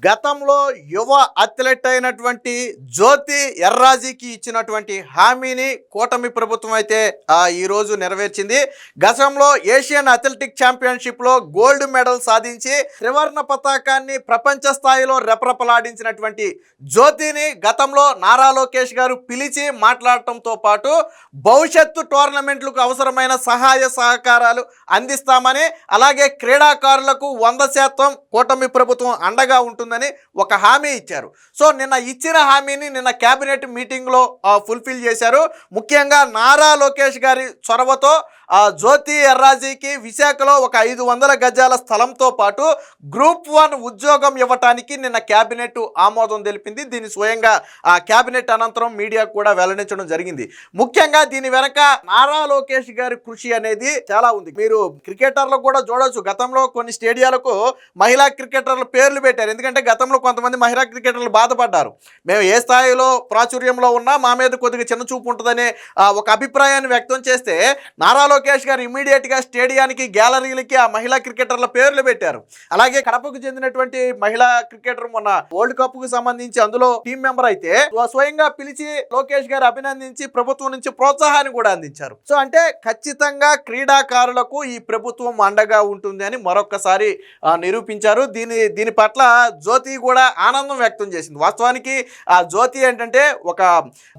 గతంలో యువ అథ్లెట్ అయినటువంటి జ్యోతి ఎర్రాజీకి ఇచ్చినటువంటి హామీని కూటమి ప్రభుత్వం అయితే ఈరోజు నెరవేర్చింది. గతంలో ఏషియన్ అథ్లెటిక్ ఛాంపియన్షిప్లో గోల్డ్ మెడల్ సాధించి త్రివర్ణ పతాకాన్ని ప్రపంచ స్థాయిలో రెపరెపలాడించినటువంటి జ్యోతిని గతంలో నారా లోకేష్ గారు పిలిచి మాట్లాడటంతో పాటు భవిష్యత్తు టోర్నమెంట్లకు అవసరమైన సహాయ సహకారాలు అందిస్తామని, అలాగే క్రీడాకారులకు 100% కూటమి ప్రభుత్వం అండగా ఉంటుంది ఒక హామీ ఇచ్చారు. సో నిన్న ఇచ్చిన హామీని నిన్న కేబినెట్ మీటింగ్లో ఫుల్ఫిల్ చేశారు. ముఖ్యంగా నారా లోకేష్ గారి చొరవతో జ్యోతి ఎర్రాజీకి విశాఖలో ఒక 500 గజాల స్థలంతో పాటు గ్రూప్ 1 ఉద్యోగం ఇవ్వటానికి నిన్న కేబినెట్ ఆమోదం తెలిపింది. దీన్ని స్వయంగా కేబినెట్ అనంతరం మీడియా కూడా వెల్లడించడం జరిగింది. ముఖ్యంగా దీని వెనక నారా లోకేష్ గారి కృషి అనేది చాలా ఉంది. మీరు క్రికెటర్లకు కూడా చూడవచ్చు. గతంలో కొన్ని స్టేడియాలకు మహిళా క్రికెటర్ల పేర్లు పెట్టారు. ఎందుకంటే గతంలో కొంతమంది మహిళా క్రికెటర్లు బాధపడ్డారు. మేము ఏ స్థాయిలో ప్రాచుర్యంలో ఉన్నా మా మీద కొద్దిగా చిన్న చూపు ఉంటుందనే ఒక అభిప్రాయాన్ని వ్యక్తం చేస్తే నారా లోకేష్ గారు ఇమ్మీడియట్గా స్టేడియానికి, గ్యాలరీలకి ఆ మహిళా క్రికెటర్ల పేర్లు పెట్టారు. అలాగే కడపకు చెందినటువంటి మహిళా క్రికెటర్ మొన్న వరల్డ్ కప్ కు సంబంధించి అందులో టీం మెంబర్ అయితే స్వయంగా పిలిచి లోకేష్ గారు అభినందించి ప్రభుత్వం నుంచి ప్రోత్సాహాన్ని కూడా అందించారు. సో అంటే ఖచ్చితంగా క్రీడాకారులకు ఈ ప్రభుత్వం అండగా ఉంటుంది అని మరొక్కసారి నిరూపించారు. దీని పట్ల జ్యోతి కూడా ఆనందం వ్యక్తం చేసింది. వాస్తవానికి ఆ జ్యోతి ఏంటంటే ఒక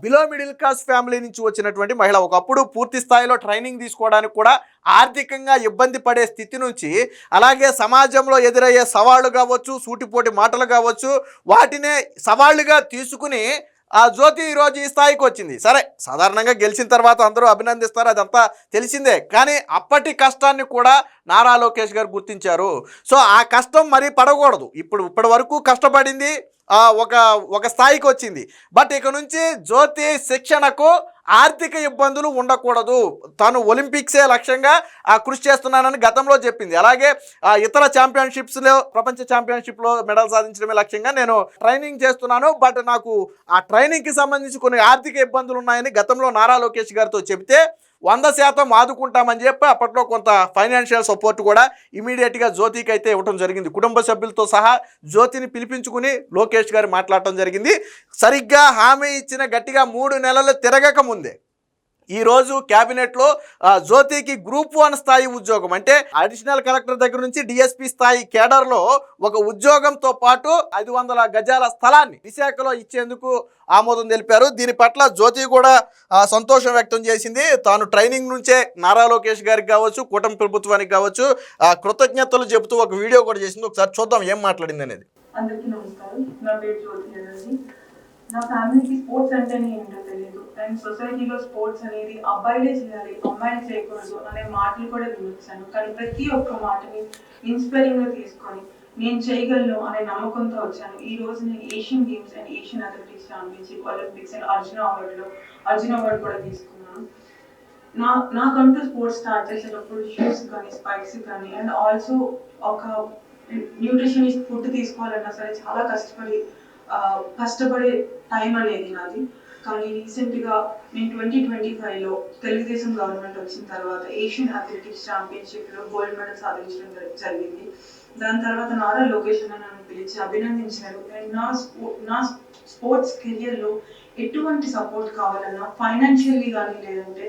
బిలో మిడిల్ క్లాస్ ఫ్యామిలీ నుంచి వచ్చినటువంటి మహిళ. ఒకప్పుడు పూర్తి స్థాయిలో ట్రైనింగ్ తీసుకోవడానికి కూడా ఆర్థికంగా ఇబ్బంది పడే స్థితి నుంచి, అలాగే సమాజంలో ఎదురయ్యే సవాళ్లు కావచ్చు, సూటిపోటి మాటలు కావచ్చు, వాటినే సవాళ్లుగా తీసుకుని ఆ జ్యోతి ఈరోజు ఈ స్థాయికి వచ్చింది. సరే, సాధారణంగా గెలిచిన తర్వాత అందరూ అభినందిస్తారు, అదంతా తెలిసిందే. కానీ అప్పటి కష్టాన్ని కూడా నారా లోకేష్ గారు గుర్తించారు. సో ఆ కష్టం మరీ పడకూడదు. ఇప్పటి వరకు కష్టపడింది ఒక స్థాయికి వచ్చింది. బట్ ఇక నుంచి జ్యోతి శిక్షణకు ఆర్థిక ఇబ్బందులు ఉండకూడదు, తాను ఒలింపిక్సే లక్ష్యంగా కృషి చేస్తున్నానని గతంలో చెప్పింది. అలాగే ఇతర ఛాంపియన్షిప్స్లో, ప్రపంచ ఛాంపియన్షిప్లో మెడల్ సాధించడమే లక్ష్యంగా నేను ట్రైనింగ్ చేస్తున్నాను, బట్ నాకు ఆ ట్రైనింగ్కి సంబంధించి కొన్ని ఆర్థిక ఇబ్బందులు ఉన్నాయని గతంలో నారా లోకేష్ గారితో చెబితే 100% ఆదుకుంటామని చెప్పి అప్పట్లో కొంత ఫైనాన్షియల్ సపోర్ట్ కూడా ఇమీడియట్గా జ్యోతికి అయితే ఇవ్వడం జరిగింది. కుటుంబ సభ్యులతో సహా జ్యోతిని పిలిపించుకుని లోకేష్ గారు మాట్లాడటం జరిగింది. సరిగ్గా హామీ ఇచ్చిన గట్టిగా 3 నెలలు తిరగక ముందే ఈరోజు క్యాబినెట్లో జ్యోతికి గ్రూప్ 1 స్థాయి ఉద్యోగం, అంటే అడిషనల్ కలెక్టర్ దగ్గర నుంచి డిఎస్పీ స్థాయి కేడర్లో ఒక ఉద్యోగంతో పాటు 500 గజాల స్థలాన్ని విశాఖలో ఇచ్చేందుకు ఆమోదం తెలిపారు. దీని పట్ల జ్యోతి కూడా సంతోషం వ్యక్తం చేసింది. తాను ట్రైనింగ్ నుంచే నారా లోకేష్ గారికి కావచ్చు, కూటమి ప్రభుత్వానికి కావచ్చు కృతజ్ఞతలు చెబుతూ ఒక వీడియో కూడా చేసింది. ఒకసారి చూద్దాం ఏం మాట్లాడింది అనేది. అందరికీ నమస్కారం. నా పేరు జ్యోతి ఎర్రాజీ. నా ఫ్యామిలీకి స్పోర్ట్స్ అంటేనే ఏంటో తెలియదు. అండ్ సొసైటీలో స్పోర్ట్స్ అనేది అబ్బాయిలే చేయాలి, అమ్మాయిలు చేయకూడదు అనే మాటలు కూడా వినిపించాను. కానీ ప్రతి ఒక్క మాటని ఇన్స్పైరింగ్గా తీసుకొని నేను చేయగలను అనే నమ్మకంతో వచ్చాను. ఈ రోజు నేను Asian games and Asian athletics championship, Olympics and Arjuna award కూడా తీసుకున్నాను. నాకంటూ స్పోర్ట్స్ స్టార్ట్ చేసేటప్పుడు షూస్ కానీ, స్పైక్స్ కానీ, అండ్ ఆల్సో ఒక న్యూట్రిషనిస్ట్ ఫుడ్ తీసుకోవాలన్నా సరే చాలా కష్టపడే టైం అనేది నాది. కానీ రీసెంట్గా నేను 2025లో తెలుగుదేశం గవర్నమెంట్ వచ్చిన తర్వాత ఏషియన్ అథ్లెటిక్స్ ఛాంపియన్షిప్లో గోల్డ్ మెడల్ సాధించడం జరిగింది. దాని తర్వాత నారా లోకేష్ అన్న నన్ను పిలిచి అభినందించారు. అండ్ నా స్పోర్ట్స్ కెరియర్లో ఎటువంటి సపోర్ట్ కావాలన్నా, ఫైనాన్షియల్లీ కానీ, లేదంటే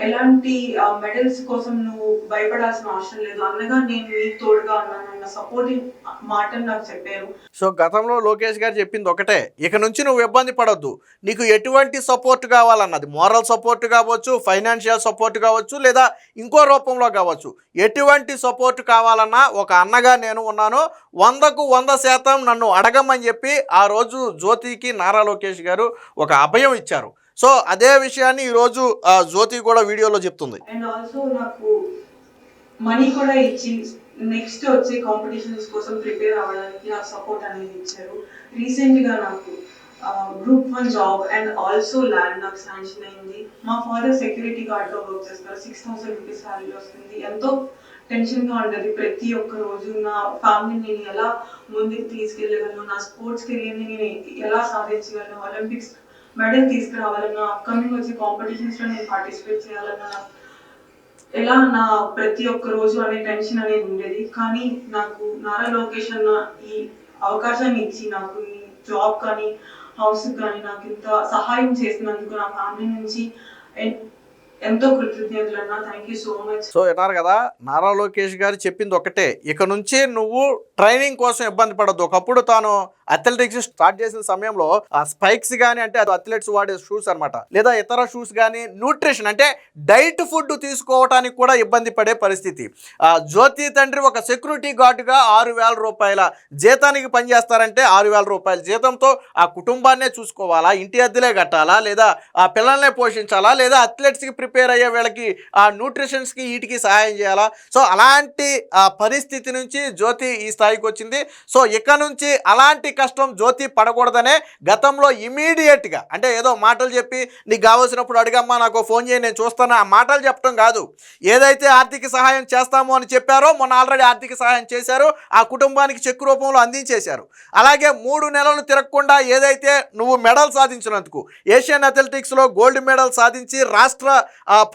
ఎలాంటి మెడల్స్ కోసం నువ్వు భయపడాల్సిన అవసరం లేదు, అన్నగా నేను మీకు తోడుగా ఉన్నానన్న సపోర్టింగ్ మాటను నాకు చెప్పారు. సో గతంలో లోకేష్ గారు చెప్పింది ఒకటే, ఇక నుంచి నువ్వు ఇబ్బంది పడొద్దు, నీకు ఎటువంటి సపోర్ట్ కావాలన్నది, మోరల్ సపోర్ట్ కావచ్చు, ఫైనాన్షియల్ సపోర్ట్ కావచ్చు, లేదా ఇంకో రూపంలో కావచ్చు, ఎటువంటి సపోర్ట్ కావాలన్నా ఒక అన్నగా నేను ఉన్నాను, 100కు 100% నన్ను అడగమని చెప్పి ఆ రోజు జ్యోతికి నారా లోకేష్ గారు ఒక అభయం ఇచ్చారు. సో అదే విషయాన్ని ఈరోజు జ్యోతి కూడా వీడియోలో చెప్తుంది. అండ్ ఆల్సో నాకు మనీ కూడా ఇచ్చి నెక్స్ట్ వచ్చే కాంపిటీషన్స్ కోసం ప్రిపేర్ అవ్వడానికి నాకు సపోర్ట్ అనేది ఇచ్చారు. రీసెంట్గా నాకు group 1 job and also land నాకు శాంక్షన్ అయింది. మా ఫాదర్ సెక్యూరిటీ గార్డ్లో వర్క్ చేస్తారు. 6,000 రూపీస్ శాలరీ వస్తుంది. ఎంతో టెన్షన్గా ఉండేది ప్రతి ఒక్క రోజు. నా ఫ్యామిలీని నేను ఎలా ముందుకు తీసుకెళ్ళగలను, నా స్పోర్ట్స్ కెరియర్ని నేను ఎలా సాధించగలను, ఒలింపిక్స్ మెడల్ తీసుకురావాలన్నా, అప్కమింగ్ వచ్చే కాంపిటీషన్స్లో నేను పార్టిసిపేట్ చేయాలన్నా, ఎలా నా ప్రతి ఒక్క రోజు అనే టెన్షన్ అనేది ఉండేది. కానీ నాకు నారా లోకేష్ అన్న ఈ అవకాశాన్ని ఇచ్చి నాకు ఈ జాబ్ కానీ హౌస్ కానీ నాకు ఇంత సహాయం చేసినందుకు నా ఫ్యామిలీ నుంచి ఎంతో కృతజ్ఞతలు అన్న. Thank you so much. So విన్నారు కదా, నారా లోకేష్ గారు చెప్పింది ఒకటే, ఇక నుంచి నువ్వు ట్రైనింగ్ కోసం ఇబ్బంది పడద్దు. ఒకప్పుడు తాను అథ్లెటిక్స్ స్టార్ట్ చేసిన సమయంలో ఆ స్పైక్స్ కానీ, అంటే అది అథ్లెట్స్ వాడే షూస్ అనమాట, లేదా ఇతర షూస్ కానీ, న్యూట్రిషన్ అంటే డైట్ ఫుడ్ తీసుకోవడానికి కూడా ఇబ్బంది పడే పరిస్థితి. జ్యోతి తండ్రి ఒక సెక్యూరిటీ గార్డుగా 6,000 రూపాయల జీతానికి పనిచేస్తారంటే 6,000 రూపాయల జీతంతో ఆ కుటుంబాన్నే చూసుకోవాలా, ఇంటి అద్దెలే కట్టాలా, లేదా ఆ పిల్లల్నే పోషించాలా, లేదా అథ్లెట్స్కి ప్రిపేర్ అయ్యే వీళ్ళకి ఆ న్యూట్రిషన్స్కి వీటికి సహాయం చేయాలా? సో అలాంటి పరిస్థితి నుంచి జ్యోతి ఈ స్థాయికి వచ్చింది. సో ఇక నుంచి అలాంటి కష్టం జ్యోతి పడకూడదనే గతంలో ఇమీడియట్గా, అంటే ఏదో మాటలు చెప్పి నీకు కావాల్సినప్పుడు అడిగమ్మా నాకు ఫోన్ చేయి నేను చూస్తాను, ఆ మాటలు చెప్పడం కాదు, ఏదైతే ఆర్థిక సహాయం చేస్తామో అని చెప్పారో మొన్న ఆల్రెడీ ఆర్థిక సహాయం చేశారు, ఆ కుటుంబానికి చెక్ రూపంలో అందించేశారు. అలాగే 3 నెలలు తిరగకుండా ఏదైతే నువ్వు మెడల్ సాధించినందుకు, ఏషియన్ అథ్లెటిక్స్లో గోల్డ్ మెడల్ సాధించి రాష్ట్ర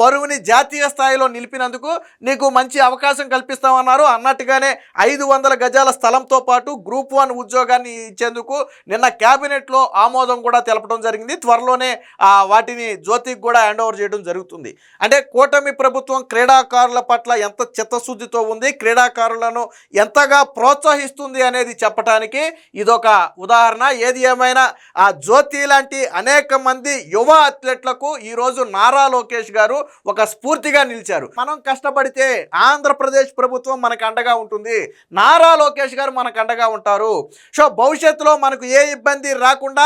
పరువుని జాతీయ స్థాయిలో నిలిపినందుకు నీకు మంచి అవకాశం కల్పిస్తామన్నారు. అన్నట్టుగానే 500 గజాల స్థలంతో పాటు గ్రూప్ 1 ఉద్యోగాన్ని ఇచ్చేందుకు నిన్న క్యాబినెట్లో ఆమోదం కూడా తెలపడం జరిగింది. త్వరలోనే వాటిని జ్యోతికి కూడా హ్యాండ్ ఓవర్ చేయడం జరుగుతుంది. అంటే కూటమి ప్రభుత్వం క్రీడాకారుల పట్ల ఎంత చిత్తశుద్ధితో ఉంది, క్రీడాకారులను ఎంతగా ప్రోత్సహిస్తుంది అనేది చెప్పడానికి ఇదొక ఉదాహరణ. ఏది ఏమైనా ఆ జ్యోతి లాంటి అనేక మంది యువ అథ్లెట్లకు ఈరోజు నారా లోకేష్ గారు ఒక స్ఫూర్తిగా నిలిచారు. మనం కష్టపడితే ఆంధ్రప్రదేశ్ ప్రభుత్వం మనకు అండగా ఉంటుంది, నారా లోకేష్ గారు మనకు అండగా ఉంటారు. సో భవిష్యత్తులో మనకు ఏ ఇబ్బంది రాకుండా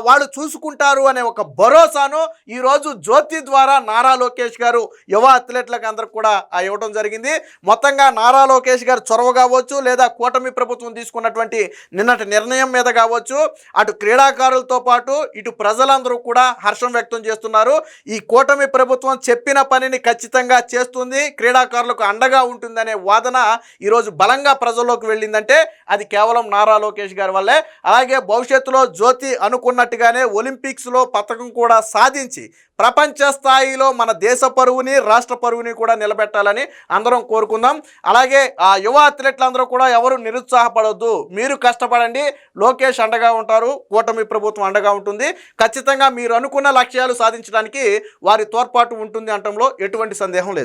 వాళ్ళు చూసుకుంటారు అనే ఒక భరోసాను ఈరోజు జ్యోతి ద్వారా నారా లోకేష్ గారు యువ అథ్లెట్లకు అందరికి కూడా ఇవ్వడం జరిగింది. మొత్తంగా నారా లోకేష్ గారు చొరవ కావచ్చు, లేదా కూటమి ప్రభుత్వం తీసుకున్నటువంటి నిన్నటి నిర్ణయం మీద కావచ్చు, అటు క్రీడాకారులతో పాటు ఇటు ప్రజలందరూ కూడా హర్షం వ్యక్తం చేస్తున్నారు. ఈ కూటమి ప్రభుత్వం చెప్పిన పనిని ఖచ్చితంగా చేస్తుంది, క్రీడాకారులకు అండగా ఉంటుందనే వాదన ఈరోజు బలంగా ప్రజల్లోకి వెళ్ళిందంటే అది కేవలం నారా లోకేష్ గారి వల్లే. అలాగే భవిష్యత్తులో జ్యోతి అనుకున్నట్టుగానే ఒలింపిక్స్లో పథకం కూడా సాధించి ప్రపంచ స్థాయిలో మన దేశ పరువుని రాష్ట్ర పరువుని కూడా నిలబెట్టాలని అందరం కోరుకుందాం. అలాగే యువ అథ్లెట్లందరూ కూడా ఎవరు నిరుత్సాహపడొద్దు, మీరు కష్టపడండి, లోకేష్ అండగా ఉంటారు, కూటమి ప్రభుత్వం అండగా ఉంటుంది. ఖచ్చితంగా మీరు అనుకున్న లక్ష్యాలు సాధించడానికి వారి తోడ్పాటు ఉంటుంది అనటంలో ఎటువంటి సందేహం లేదు.